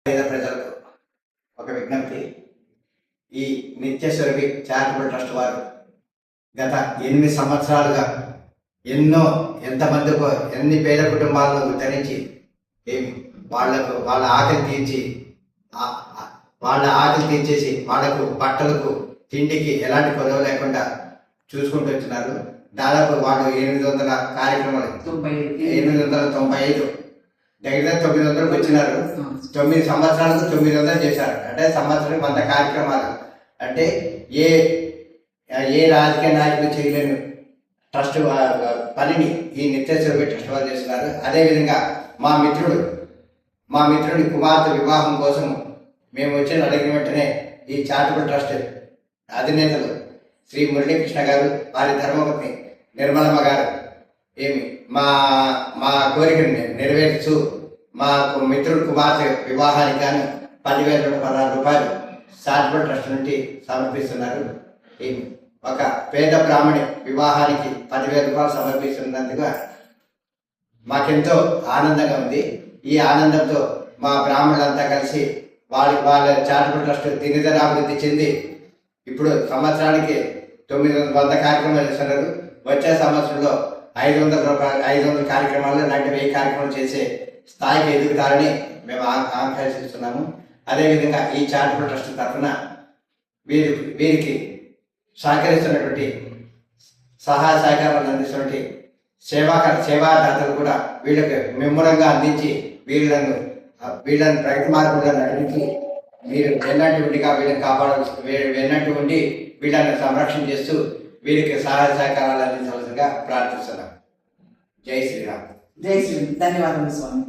పేద ప్రజలకు ఒక విజ్ఞప్తి. ఈ నిత్యస్వరూపి చారిటబుల్ ట్రస్ట్ వారు గత 8 సంవత్సరాలుగా ఎంతమందికో ఎన్ని పేద కుటుంబాలను ఉద్ధరించి వాళ్ళ ఆకలి తీర్చేసి వాళ్ళకు బట్టలకు తిండికి ఎలాంటి కొదవ లేకుండా చూసుకుంటూ వచ్చినారు. దాదాపు వాళ్ళు 800 కార్యక్రమాలు 895 దగ్గర 900 వచ్చినారు. 9 సంవత్సరాలకు 900 చేశారు. అంటే సంవత్సరం 100 కార్యక్రమాలు. అంటే ఏ రాజకీయ నాయకులు చేయలేని ట్రస్ట్ పనిని ఈ నిత్యస్వరూపి ట్రస్ట్ వారు చేస్తున్నారు. అదేవిధంగా మా మిత్రుడి కుమార్తె వివాహం కోసం మేము వచ్చి అడిగిన వెంటనే ఈ చారిటబుల్ ట్రస్ట్ అధినేతలు శ్రీ మురళీకృష్ణ గారు, వారి ధర్మపత్ని నిర్మలమ్మ గారు మా కోరికను నెరవేర్చు మా మిత్రుడి కుమార్తె వివాహానికి గాను 10,116 రూపాయలు చారిటబుల్ ట్రస్ట్ నుండి సమర్పిస్తున్నారు. ఒక పేద బ్రాహ్మణి వివాహానికి 10,000 రూపాయలు సమర్పిస్తున్నందుకు మాకెంతో ఆనందంగా ఉంది. ఈ ఆనందంతో మా బ్రాహ్మణులంతా కలిసి వాళ్ళ చారిటబుల్ ట్రస్ట్ దినదినాభివృద్ధి చెంది ఇప్పుడు సంవత్సరానికి 900 కార్యక్రమాలు చేస్తున్నారు. వచ్చే సంవత్సరంలో 500 కార్యక్రమాలు, ఇలాంటి 1000 కార్యక్రమాలు చేసే స్థాయికి ఎదుగుతారని మేము ఆకాంక్షిస్తున్నాము. అదేవిధంగా ఈ చారిటబుల్ ట్రస్ట్ తరఫున వీరికి సహకరిస్తున్నటువంటి సహాయ సహకారాలు అందిస్తున్నటువంటి సేవాదాతలు కూడా వీళ్ళకి మెమ్మూలంగా అందించి వీళ్ళని ప్రగతి మార్గంలో నడిపించి వీళ్ళు వెన్నట్టుండిగా వీళ్ళని వెన్నట్టుండి వీళ్ళని సంరక్షణ చేస్తూ వీరికి సహాయ సహకారాలు అందించవలసిందిగా ప్రార్థిస్తున్నాం. జై శ్రీరామ్. జై శ్రీరామ్. ధన్యవాదాలు స్వామి.